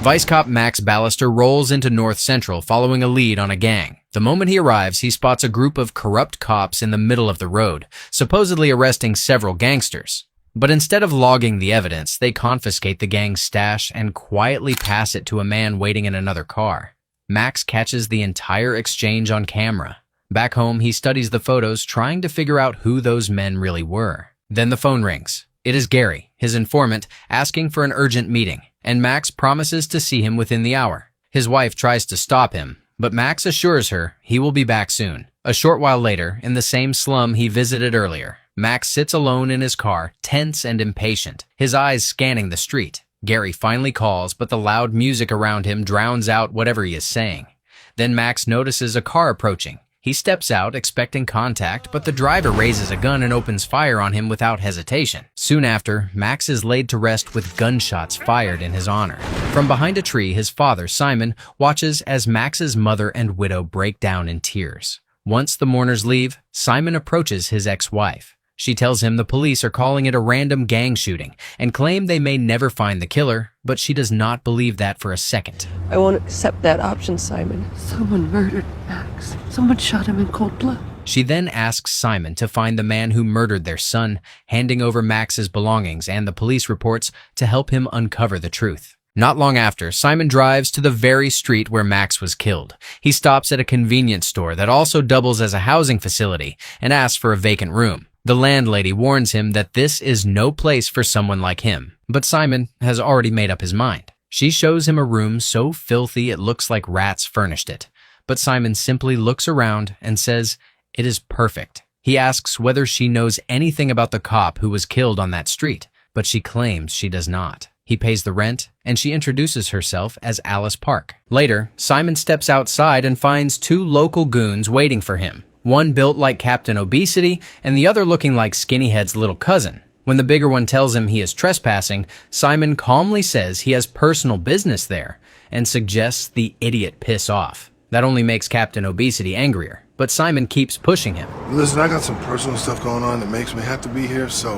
Vice Cop Max Ballister rolls into North Central following a lead on a gang. The moment he arrives, he spots a group of corrupt cops in the middle of the road, supposedly arresting several gangsters. But instead of logging the evidence, they confiscate the gang's stash and quietly pass it to a man waiting in another car. Max catches the entire exchange on camera. Back home, he studies the photos, trying to figure out who those men really were. Then the phone rings. It is Gary, his informant, asking for an urgent meeting, and Max promises to see him within the hour. His wife tries to stop him, but Max assures her he will be back soon. A short while later, in the same slum he visited earlier, Max sits alone in his car, tense and impatient, his eyes scanning the street. Gary finally calls, but the loud music around him drowns out whatever he is saying. Then Max notices a car approaching. He steps out, expecting contact, but the driver raises a gun and opens fire on him without hesitation. Soon after, Max is laid to rest with gunshots fired in his honor. From behind a tree, his father, Simon, watches as Max's mother and widow break down in tears. Once the mourners leave, Simon approaches his ex-wife. She tells him the police are calling it a random gang shooting and claim they may never find the killer, but she does not believe that for a second. I won't accept that option, Simon. Someone murdered Max. Someone shot him in cold blood. She then asks Simon to find the man who murdered their son, handing over Max's belongings and the police reports to help him uncover the truth. Not long after, Simon drives to the very street where Max was killed. He stops at a convenience store that also doubles as a housing facility and asks for a vacant room. The landlady warns him that this is no place for someone like him, but Simon has already made up his mind. She shows him a room so filthy it looks like rats furnished it, but Simon simply looks around and says it is perfect. He asks whether she knows anything about the cop who was killed on that street, but she claims she does not. He pays the rent, and she introduces herself as Alice Park. Later, Simon steps outside and finds two local goons waiting for him. One built like Captain Obesity, and the other looking like Skinnyhead's little cousin. When the bigger one tells him he is trespassing, Simon calmly says he has personal business there, and suggests the idiot piss off. That only makes Captain Obesity angrier, but Simon keeps pushing him. Listen, I got some personal stuff going on that makes me have to be here, so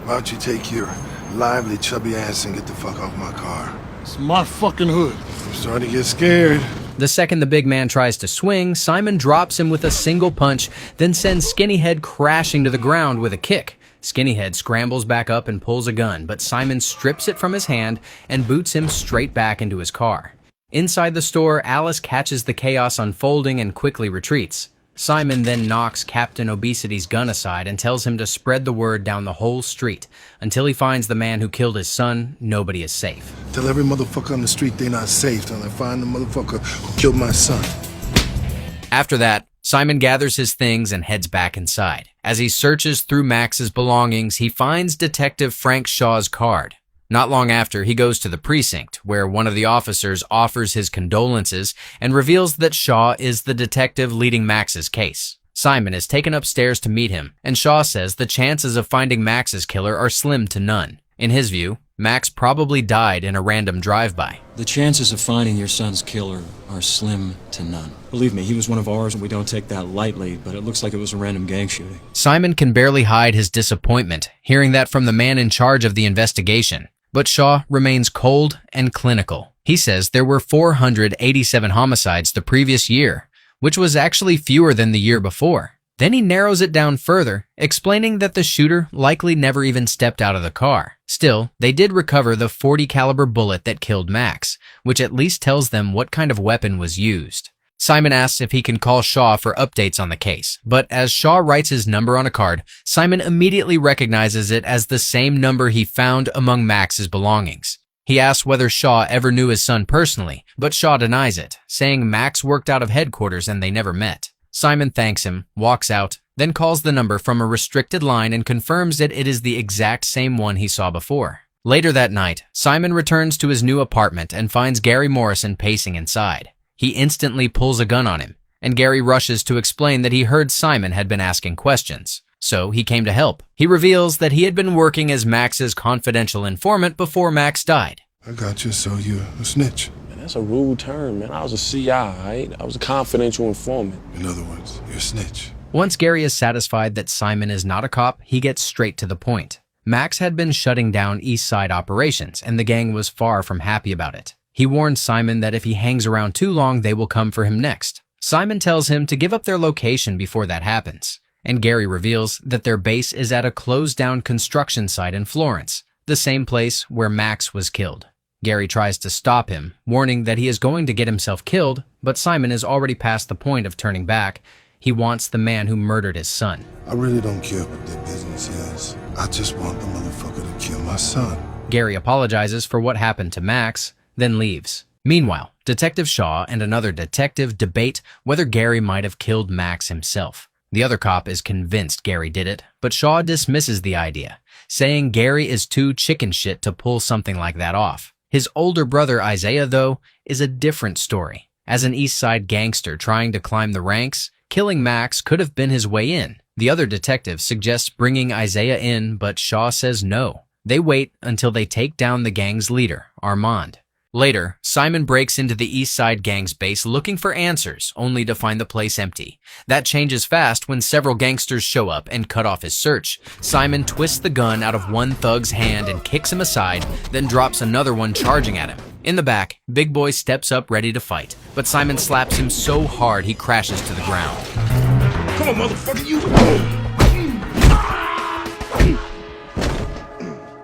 why don't you take your lively, chubby ass and get the fuck off my car? It's my fucking hood. I'm starting to get scared. The second the big man tries to swing, Simon drops him with a single punch, then sends Skinnyhead crashing to the ground with a kick. Skinnyhead scrambles back up and pulls a gun, but Simon strips it from his hand and boots him straight back into his car. Inside the store, Alice catches the chaos unfolding and quickly retreats. Simon then knocks Captain Obesity's gun aside and tells him to spread the word down the whole street. Until he finds the man who killed his son, nobody is safe. Tell every motherfucker on the street they not safe till I find the motherfucker who killed my son. After that, Simon gathers his things and heads back inside. As he searches through Max's belongings, he finds Detective Frank Shaw's card. Not long after, he goes to the precinct, where one of the officers offers his condolences and reveals that Shaw is the detective leading Max's case. Simon is taken upstairs to meet him, and Shaw says the chances of finding Max's killer are slim to none. In his view, Max probably died in a random drive-by. The chances of finding your son's killer are slim to none. Believe me, he was one of ours and we don't take that lightly, but it looks like it was a random gang shooting. Simon can barely hide his disappointment, hearing that from the man in charge of the investigation. But Shaw remains cold and clinical. He says there were 487 homicides the previous year, which was actually fewer than the year before. Then he narrows it down further, explaining that the shooter likely never even stepped out of the car. Still, they did recover the .40 caliber bullet that killed Max, which at least tells them what kind of weapon was used. Simon asks if he can call Shaw for updates on the case, but as Shaw writes his number on a card, Simon immediately recognizes it as the same number he found among Max's belongings. He asks whether Shaw ever knew his son personally, but Shaw denies it, saying Max worked out of headquarters and they never met. Simon thanks him, walks out, then calls the number from a restricted line and confirms that it is the exact same one he saw before. Later that night, Simon returns to his new apartment and finds Gary Morrison pacing inside. He instantly pulls a gun on him, and Gary rushes to explain that he heard Simon had been asking questions, so he came to help. He reveals that he had been working as Max's confidential informant before Max died. I got you, so you're a snitch. Man, that's a rude term, man. I was a CI, right? I was a confidential informant. In other words, you're a snitch. Once Gary is satisfied that Simon is not a cop, he gets straight to the point. Max had been shutting down East Side operations, and the gang was far from happy about it. He warns Simon that if he hangs around too long, they will come for him next. Simon tells him to give up their location before that happens, and Gary reveals that their base is at a closed-down construction site in Florence, the same place where Max was killed. Gary tries to stop him, warning that he is going to get himself killed, but Simon is already past the point of turning back. He wants the man who murdered his son. I really don't care what their business is. I just want the motherfucker to kill my son. Gary apologizes for what happened to Max, then leaves. Meanwhile, Detective Shaw and another detective debate whether Gary might have killed Max himself. The other cop is convinced Gary did it, but Shaw dismisses the idea, saying Gary is too chicken shit to pull something like that off. His older brother Isaiah, though, is a different story. As an East Side gangster trying to climb the ranks, killing Max could have been his way in. The other detective suggests bringing Isaiah in, but Shaw says no. They wait until they take down the gang's leader, Armand. Later, Simon breaks into the East Side gang's base looking for answers, only to find the place empty. That changes fast when several gangsters show up and cut off his search. Simon twists the gun out of one thug's hand and kicks him aside, then drops another one charging at him. In the back, Big Boy steps up ready to fight, but Simon slaps him so hard he crashes to the ground. Come on, motherfucker, you...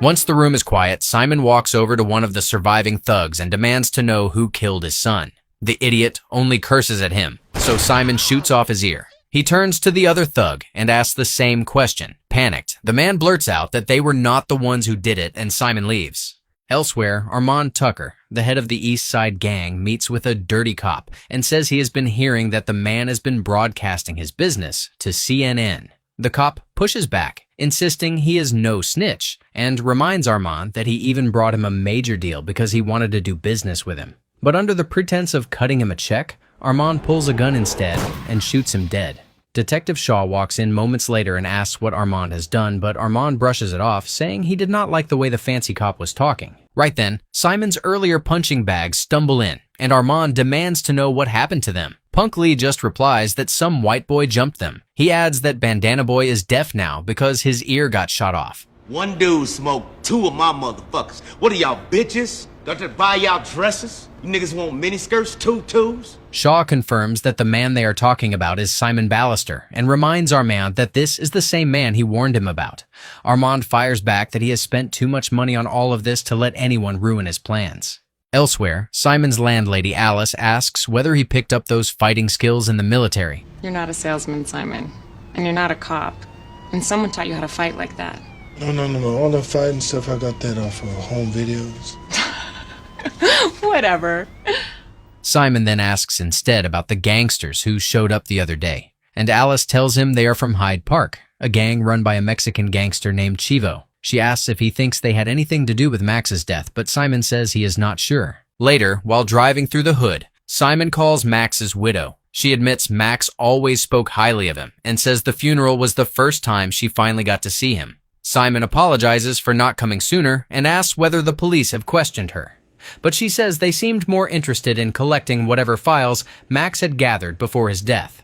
Once the room is quiet, Simon walks over to one of the surviving thugs and demands to know who killed his son. The idiot only curses at him, so Simon shoots off his ear. He turns to the other thug and asks the same question. Panicked, the man blurts out that they were not the ones who did it, and Simon leaves. Elsewhere, Armand Tucker, the head of the East Side gang, meets with a dirty cop and says he has been hearing that the man has been broadcasting his business to CNN. The cop pushes back, insisting he is no snitch, and reminds Armand that he even brought him a major deal because he wanted to do business with him. But under the pretense of cutting him a check, Armand pulls a gun instead and shoots him dead. Detective Shaw walks in moments later and asks what Armand has done, but Armand brushes it off, saying he did not like the way the fancy cop was talking. Right then, Simon's earlier punching bags stumble in, and Armand demands to know what happened to them. Punk Lee just replies that some white boy jumped them. He adds that Bandana Boy is deaf now because his ear got shot off. One dude smoked two of my motherfuckers. What are y'all, bitches? Got to buy y'all dresses? You niggas want miniskirts, tutus? Shaw confirms that the man they are talking about is Simon Ballister and reminds Armand that this is the same man he warned him about. Armand fires back that he has spent too much money on all of this to let anyone ruin his plans. Elsewhere, Simon's landlady Alice asks whether he picked up those fighting skills in the military. You're not a salesman, Simon. And you're not a cop. And someone taught you how to fight like that. No. All the fighting stuff, I got that off of home videos. Whatever. Simon then asks instead about the gangsters who showed up the other day, and Alice tells him they are from Hyde Park, a gang run by a Mexican gangster named Chivo. She asks if he thinks they had anything to do with Max's death, but Simon says he is not sure. Later, while driving through the hood, Simon calls Max's widow. She admits Max always spoke highly of him and says the funeral was the first time she finally got to see him. Simon apologizes for not coming sooner and asks whether the police have questioned her. But she says they seemed more interested in collecting whatever files Max had gathered before his death.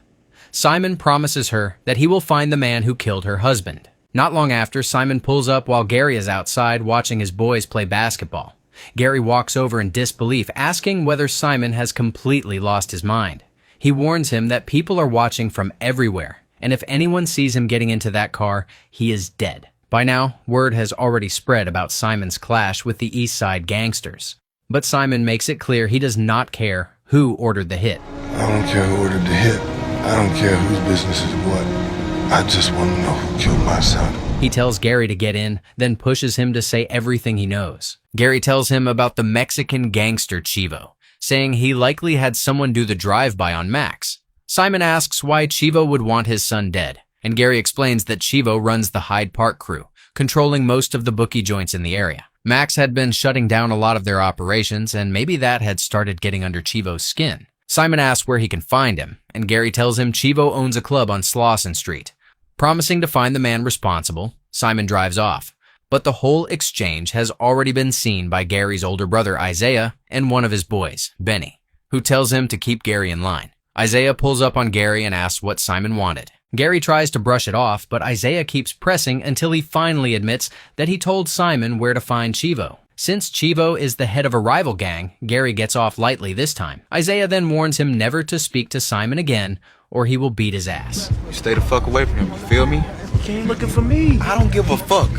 Simon promises her that he will find the man who killed her husband. Not long after, Simon pulls up while Gary is outside watching his boys play basketball. Gary walks over in disbelief, asking whether Simon has completely lost his mind. He warns him that people are watching from everywhere, and if anyone sees him getting into that car, he is dead. By now, word has already spread about Simon's clash with the East Side gangsters. But Simon makes it clear he does not care who ordered the hit. I don't care who ordered the hit. I don't care whose business is what. I just want to know who killed my son. He tells Gary to get in, then pushes him to say everything he knows. Gary tells him about the Mexican gangster Chivo, saying he likely had someone do the drive-by on Max. Simon asks why Chivo would want his son dead, and Gary explains that Chivo runs the Hyde Park crew, controlling most of the bookie joints in the area. Max had been shutting down a lot of their operations, and maybe that had started getting under Chivo's skin. Simon asks where he can find him, and Gary tells him Chivo owns a club on Slauson Street. Promising to find the man responsible, Simon drives off. But the whole exchange has already been seen by Gary's older brother Isaiah and one of his boys, Benny, who tells him to keep Gary in line. Isaiah pulls up on Gary and asks what Simon wanted. Gary tries to brush it off, but Isaiah keeps pressing until he finally admits that he told Simon where to find Chivo. Since Chivo is the head of a rival gang, Gary gets off lightly this time. Isaiah then warns him never to speak to Simon again, or he will beat his ass. You stay the fuck away from him, you feel me? You came looking for me. I don't give a fuck.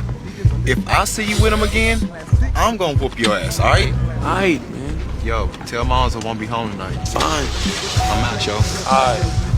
If I see you with him again, I'm gonna whoop your ass, alright? Alright, man. Yo, tell moms I won't be home tonight. Fine. I'm out, yo. Alright.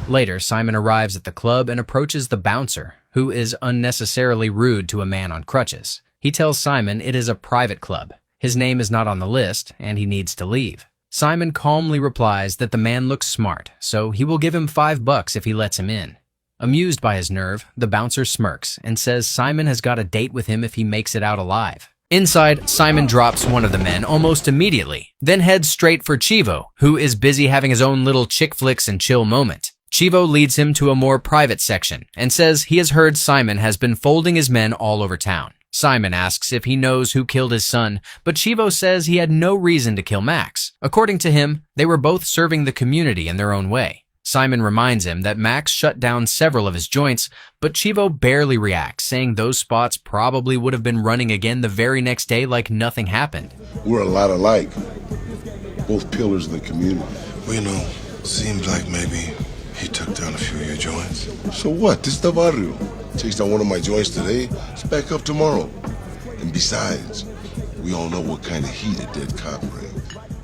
Later, Simon arrives at the club and approaches the bouncer, who is unnecessarily rude to a man on crutches. He tells Simon it is a private club. His name is not on the list, and he needs to leave. Simon calmly replies that the man looks smart, so he will give him $5 if he lets him in. Amused by his nerve, the bouncer smirks and says Simon has got a date with him if he makes it out alive. Inside, Simon drops one of the men almost immediately, then heads straight for Chivo, who is busy having his own little chick flicks and chill moment. Chivo leads him to a more private section and says he has heard Simon has been folding his men all over town. Simon asks if he knows who killed his son, but Chivo says he had no reason to kill Max. According to him, they were both serving the community in their own way. Simon reminds him that Max shut down several of his joints, but Chivo barely reacts, saying those spots probably would have been running again the very next day like nothing happened. We're a lot alike. Both pillars of the community. Well, you know, seems like maybe he took down a few of your joints. So what? This is the barrio. Takes down one of my joints today, it's back up tomorrow. And besides, we all know what kind of heat a dead cop brings.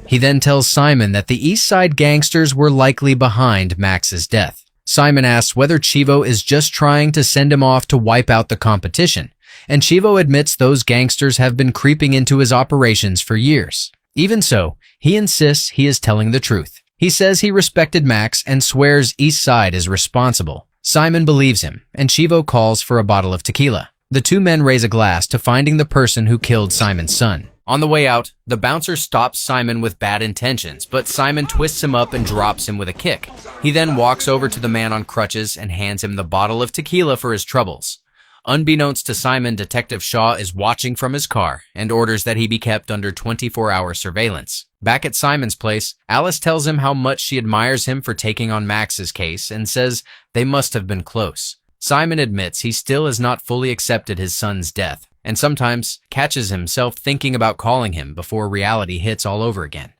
He then tells Simon that the East Side gangsters were likely behind Max's death. Simon asks whether Chivo is just trying to send him off to wipe out the competition, and Chivo admits those gangsters have been creeping into his operations for years. Even so, he insists he is telling the truth. He says he respected Max and swears East Side is responsible. Simon believes him, and Chivo calls for a bottle of tequila. The two men raise a glass to finding the person who killed Simon's son. On the way out, the bouncer stops Simon with bad intentions, but Simon twists him up and drops him with a kick. He then walks over to the man on crutches and hands him the bottle of tequila for his troubles. Unbeknownst to Simon, Detective Shaw is watching from his car and orders that he be kept under 24-hour surveillance. Back at Simon's place, Alice tells him how much she admires him for taking on Max's case and says they must have been close. Simon admits he still has not fully accepted his son's death and sometimes catches himself thinking about calling him before reality hits all over again.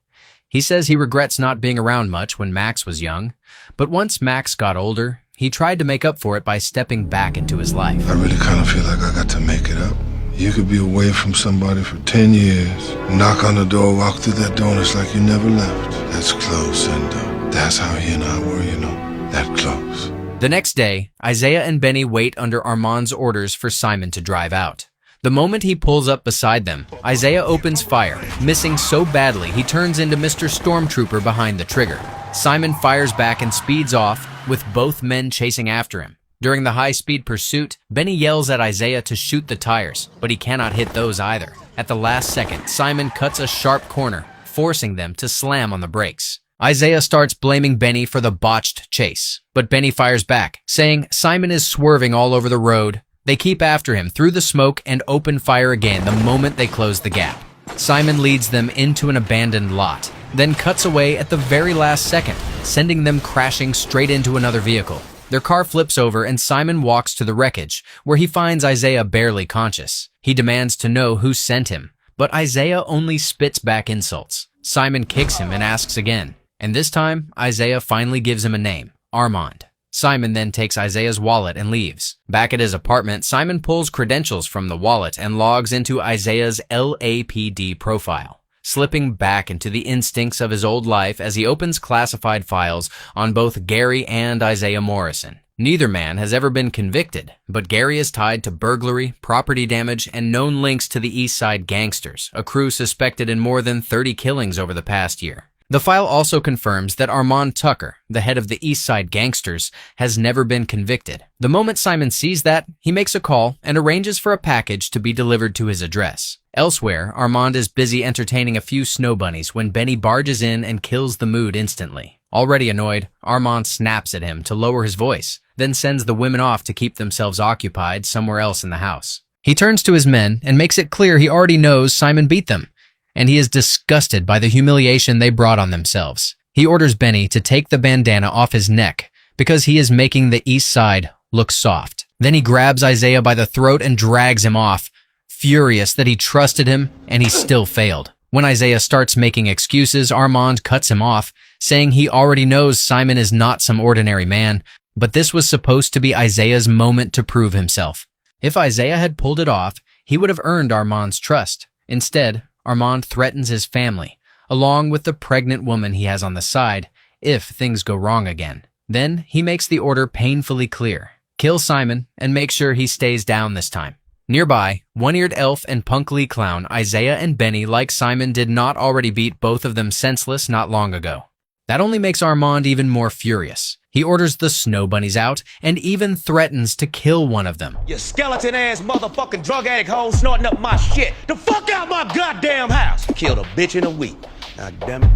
He says he regrets not being around much when Max was young, but once Max got older, he tried to make up for it by stepping back into his life. I really kind of feel like I got to make it up. You could be away from somebody for 10 years, knock on the door, walk through that door, and it's like you never left. That's close, and that's how he and I were, you know, that close. The next day, Isaiah and Benny wait under Armand's orders for Simon to drive out. The moment he pulls up beside them, Isaiah opens fire, missing so badly he turns into Mr. Stormtrooper behind the trigger. Simon fires back and speeds off, with both men chasing after him. During the high-speed pursuit, Benny yells at Isaiah to shoot the tires, but he cannot hit those either. At the last second, Simon cuts a sharp corner, forcing them to slam on the brakes. Isaiah starts blaming Benny for the botched chase, but Benny fires back, saying Simon is swerving all over the road. They keep after him through the smoke and open fire again the moment they close the gap. Simon leads them into an abandoned lot, then cuts away at the very last second, sending them crashing straight into another vehicle. Their car flips over and Simon walks to the wreckage, where he finds Isaiah barely conscious. He demands to know who sent him, but Isaiah only spits back insults. Simon kicks him and asks again, and this time, Isaiah finally gives him a name, Armand. Simon then takes Isaiah's wallet and leaves. Back at his apartment, Simon pulls credentials from the wallet and logs into Isaiah's LAPD profile, slipping back into the instincts of his old life as he opens classified files on both Gary and Isaiah Morrison. Neither man has ever been convicted, but Gary is tied to burglary, property damage, and known links to the East Side gangsters, a crew suspected in more than 30 killings over the past year. The file also confirms that Armand Tucker, the head of the East Side gangsters, has never been convicted. The moment Simon sees that, he makes a call and arranges for a package to be delivered to his address. Elsewhere, Armand is busy entertaining a few snow bunnies when Benny barges in and kills the mood instantly. Already annoyed, Armand snaps at him to lower his voice, then sends the women off to keep themselves occupied somewhere else in the house. He turns to his men and makes it clear he already knows Simon beat them, and he is disgusted by the humiliation they brought on themselves. He orders Benny to take the bandana off his neck because he is making the East Side look soft. Then he grabs Isaiah by the throat and drags him off, furious that he trusted him and he still failed. When Isaiah starts making excuses, Armand cuts him off, saying he already knows Simon is not some ordinary man, but this was supposed to be Isaiah's moment to prove himself. If Isaiah had pulled it off, he would have earned Armand's trust. Instead, Armand threatens his family, along with the pregnant woman he has on the side, if things go wrong again. Then he makes the order painfully clear. Kill Simon and make sure he stays down this time. Nearby, one-eared elf and punkly clown Isaiah and Benny, like Simon, did not already beat both of them senseless not long ago. That only makes Armand even more furious. He orders the snow bunnies out and even threatens to kill one of them. You skeleton-ass motherfucking drug addict hoe snorting up my shit. The fuck out my goddamn house. Killed a bitch in a week. God damn it.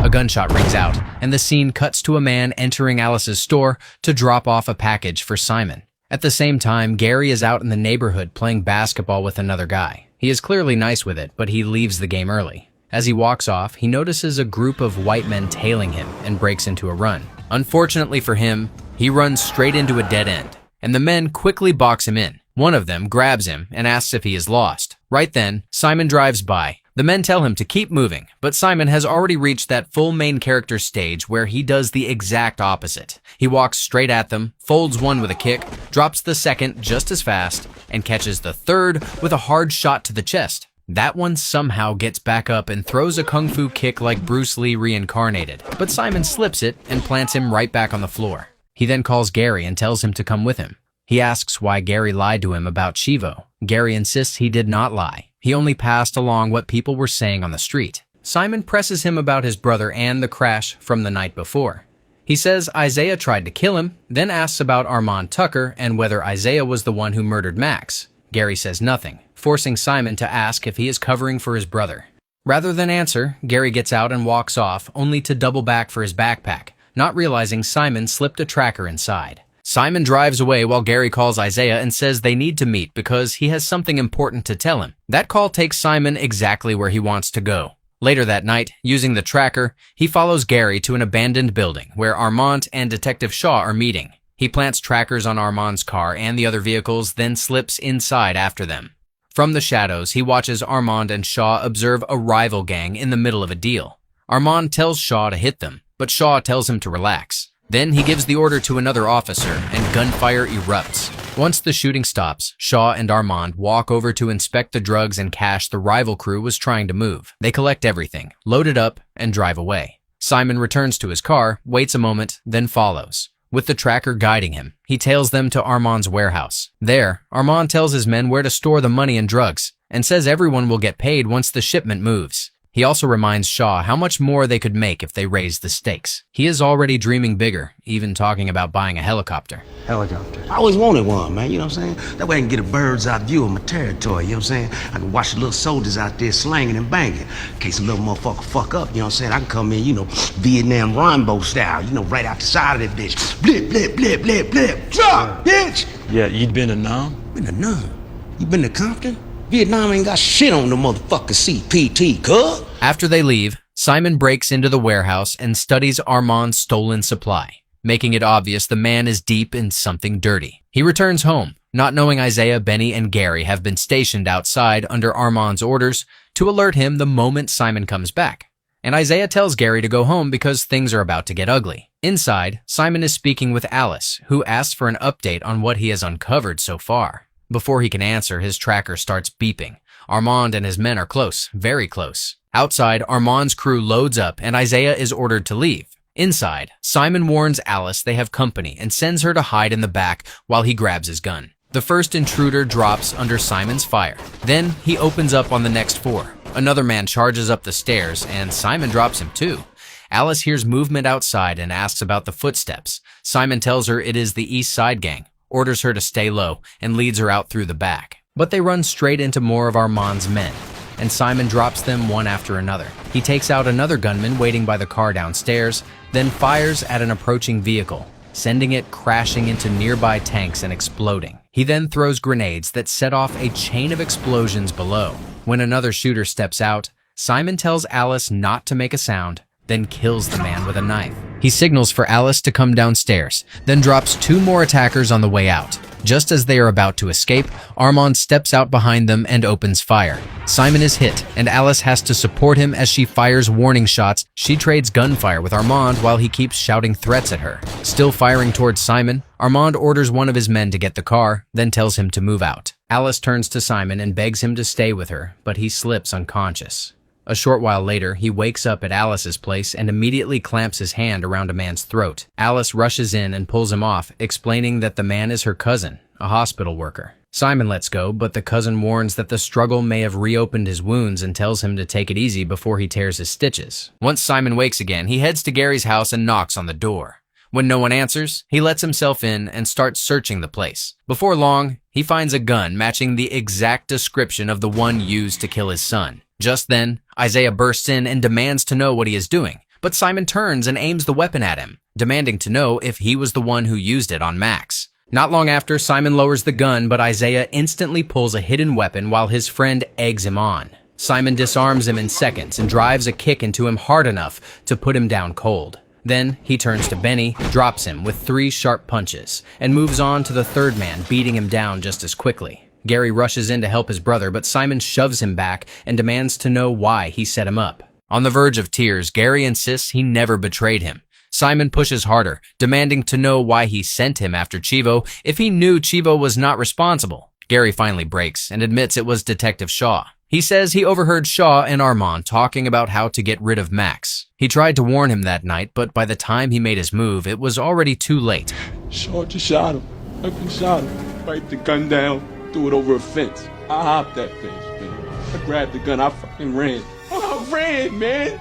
A gunshot rings out, and the scene cuts to a man entering Alice's store to drop off a package for Simon. At the same time, Gary is out in the neighborhood playing basketball with another guy. He is clearly nice with it, but he leaves the game early. As he walks off, he notices a group of white men tailing him and breaks into a run. Unfortunately for him, he runs straight into a dead end, and the men quickly box him in. One of them grabs him and asks if he is lost. Right then, Simon drives by. The men tell him to keep moving, but Simon has already reached that full main character stage where he does the exact opposite. He walks straight at them, folds one with a kick, drops the second just as fast, and catches the third with a hard shot to the chest. That one somehow gets back up and throws a kung fu kick like Bruce Lee reincarnated, but Simon slips it and plants him right back on the floor. He then calls Gary and tells him to come with him. He asks why Gary lied to him about Chivo. Gary insists he did not lie. He only passed along what people were saying on the street. Simon presses him about his brother and the crash from the night before. He says Isaiah tried to kill him, then asks about Armand Tucker and whether Isaiah was the one who murdered Max. Gary says nothing, forcing Simon to ask if he is covering for his brother. Rather than answer, Gary gets out and walks off, only to double back for his backpack, not realizing Simon slipped a tracker inside. Simon drives away while Gary calls Isaiah and says they need to meet because he has something important to tell him. That call takes Simon exactly where he wants to go. Later that night, using the tracker, he follows Gary to an abandoned building where Armand and Detective Shaw are meeting. He plants trackers on Armand's car and the other vehicles, then slips inside after them. From the shadows, he watches Armand and Shaw observe a rival gang in the middle of a deal. Armand tells Shaw to hit them, but Shaw tells him to relax. Then he gives the order to another officer, and gunfire erupts. Once the shooting stops, Shaw and Armand walk over to inspect the drugs and cash the rival crew was trying to move. They collect everything, load it up, and drive away. Simon returns to his car, waits a moment, then follows. With the tracker guiding him, he tails them to Armand's warehouse. There, Armand tells his men where to store the money and drugs, and says everyone will get paid once the shipment moves. He also reminds Shaw how much more they could make if they raised the stakes. He is already dreaming bigger, even talking about buying a helicopter. Helicopter. I always wanted one, man, you know what I'm saying? That way I can get a bird's eye view of my territory, you know what I'm saying? I can watch the little soldiers out there slanging and banging. In case a little motherfucker fuck up, you know what I'm saying? I can come in, Vietnam Rambo style, right out the side of that bitch. Blip, blip, blip, blip, blip. Drop, bitch! Yeah, you'd been to Nam? Been to Nam? You been to Compton? Vietnam ain't got shit on the motherfucking CPT, cuz. After they leave, Simon breaks into the warehouse and studies Armand's stolen supply, making it obvious the man is deep in something dirty. He returns home, not knowing Isaiah, Benny, and Gary have been stationed outside under Armand's orders to alert him the moment Simon comes back. And Isaiah tells Gary to go home because things are about to get ugly. Inside, Simon is speaking with Alice, who asks for an update on what he has uncovered so far. Before he can answer, his tracker starts beeping. Armand and his men are close, very close. Outside, Armand's crew loads up and Isaiah is ordered to leave. Inside, Simon warns Alice they have company and sends her to hide in the back while he grabs his gun. The first intruder drops under Simon's fire. Then he opens up on the next four. Another man charges up the stairs and Simon drops him too. Alice hears movement outside and asks about the footsteps. Simon tells her it is the East Side gang, orders her to stay low, and leads her out through the back. But they run straight into more of Armand's men, and Simon drops them one after another. He takes out another gunman waiting by the car downstairs, then fires at an approaching vehicle, sending it crashing into nearby tanks and exploding. He then throws grenades that set off a chain of explosions below. When another shooter steps out, Simon tells Alice not to make a sound, then kills the man with a knife. He signals for Alice to come downstairs, then drops 2 more attackers on the way out. Just as they are about to escape, Armand steps out behind them and opens fire. Simon is hit, and Alice has to support him as she fires warning shots. She trades gunfire with Armand while he keeps shouting threats at her. Still firing towards Simon, Armand orders one of his men to get the car, then tells him to move out. Alice turns to Simon and begs him to stay with her, but he slips unconscious. A short while later, he wakes up at Alice's place and immediately clamps his hand around a man's throat. Alice rushes in and pulls him off, explaining that the man is her cousin, a hospital worker. Simon lets go, but the cousin warns that the struggle may have reopened his wounds and tells him to take it easy before he tears his stitches. Once Simon wakes again, he heads to Gary's house and knocks on the door. When no one answers, he lets himself in and starts searching the place. Before long, he finds a gun matching the exact description of the one used to kill his son. Just then, Isaiah bursts in and demands to know what he is doing, but Simon turns and aims the weapon at him, demanding to know if he was the one who used it on Max. Not long after, Simon lowers the gun, but Isaiah instantly pulls a hidden weapon while his friend eggs him on. Simon disarms him in seconds and drives a kick into him hard enough to put him down cold. Then, he turns to Benny, drops him with 3 sharp punches, and moves on to the third man, beating him down just as quickly. Gary rushes in to help his brother, but Simon shoves him back and demands to know why he set him up. On the verge of tears, Gary insists he never betrayed him. Simon pushes harder, demanding to know why he sent him after Chivo if he knew Chivo was not responsible. Gary finally breaks and admits it was Detective Shaw. He says he overheard Shaw and Armand talking about how to get rid of Max. He tried to warn him that night, but by the time he made his move, it was already too late. Shaw just shot him. I just shot him. Wiped the gun down, threw it over a fence. I hopped that fence, man. I grabbed the gun, I fucking ran. I ran, man,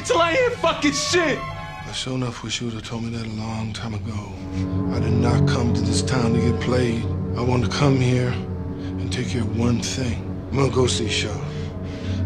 till I ain't fucking shit. I sure enough wish you would have told me that a long time ago. I did not come to this town to get played. I want to come here and take care of one thing. I'm gonna go see Shaw.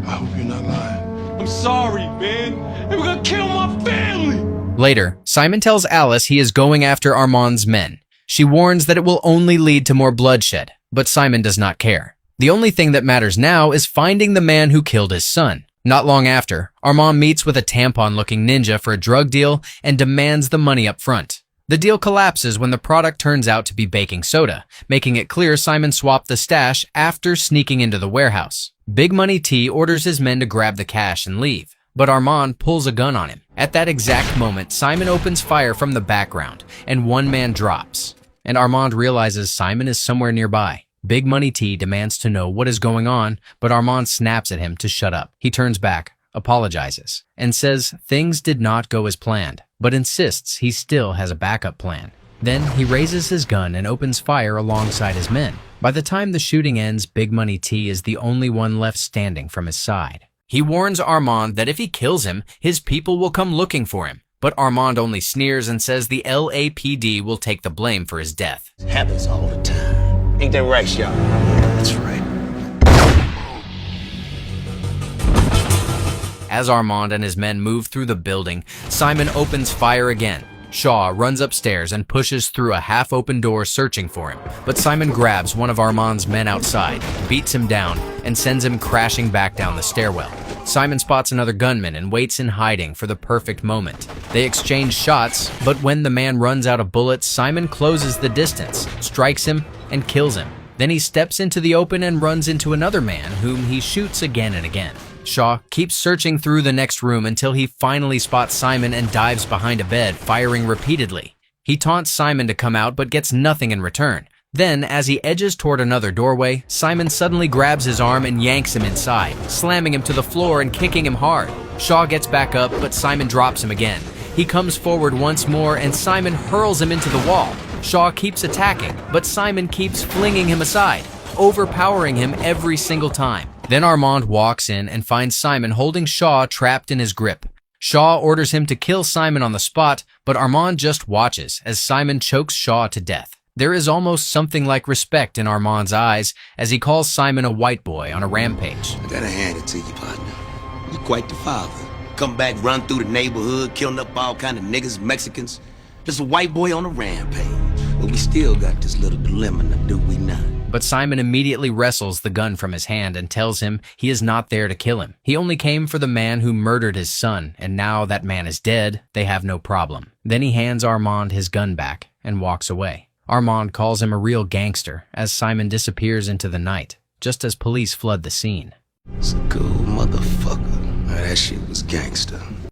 I hope you're not lying. I'm sorry, man. They were gonna kill my family. Later, Simon tells Alice he is going after Armand's men. She warns that it will only lead to more bloodshed, but Simon does not care. The only thing that matters now is finding the man who killed his son. Not long after, Armand meets with a tampon-looking ninja for a drug deal and demands the money up front. The deal collapses when the product turns out to be baking soda, making it clear Simon swapped the stash after sneaking into the warehouse. Big Money T orders his men to grab the cash and leave, but Armand pulls a gun on him. At that exact moment, Simon opens fire from the background, and one man drops. And Armand realizes Simon is somewhere nearby. Big Money T demands to know what is going on, but Armand snaps at him to shut up. He turns back, apologizes, and says things did not go as planned, but insists he still has a backup plan. Then he raises his gun and opens fire alongside his men. By the time the shooting ends, Big Money T is the only one left standing from his side. He warns Armand that if he kills him, his people will come looking for him. But Armand only sneers and says the LAPD will take the blame for his death. It happens all the time. Ain't that right, Shaw? That's right. As Armand and his men move through the building, Simon opens fire again. Shaw runs upstairs and pushes through a half-open door searching for him, but Simon grabs one of Armand's men outside, beats him down, and sends him crashing back down the stairwell. Simon spots another gunman and waits in hiding for the perfect moment. They exchange shots, but when the man runs out of bullets, Simon closes the distance, strikes him, and kills him. Then he steps into the open and runs into another man whom he shoots again and again. Shaw keeps searching through the next room until he finally spots Simon and dives behind a bed, firing repeatedly. He taunts Simon to come out but gets nothing in return. Then, as he edges toward another doorway, Simon suddenly grabs his arm and yanks him inside, slamming him to the floor and kicking him hard. Shaw gets back up, but Simon drops him again. He comes forward once more and Simon hurls him into the wall. Shaw keeps attacking, but Simon keeps flinging him aside, overpowering him every single time. Then Armand walks in and finds Simon holding Shaw trapped in his grip. Shaw orders him to kill Simon on the spot, but Armand just watches as Simon chokes Shaw to death. There is almost something like respect in Armand's eyes as he calls Simon a white boy on a rampage. I gotta hand it to you, partner. You're quite the father. Come back, run through the neighborhood, killing up all kind of niggas, Mexicans. Just a white boy on a rampage. But we still got this little dilemma now, do we not? But Simon immediately wrestles the gun from his hand and tells him he is not there to kill him. He only came for the man who murdered his son, and now that man is dead, they have no problem. Then he hands Armand his gun back and walks away. Armand calls him a real gangster as Simon disappears into the night, just as police flood the scene. It's a cool motherfucker. That shit was gangster.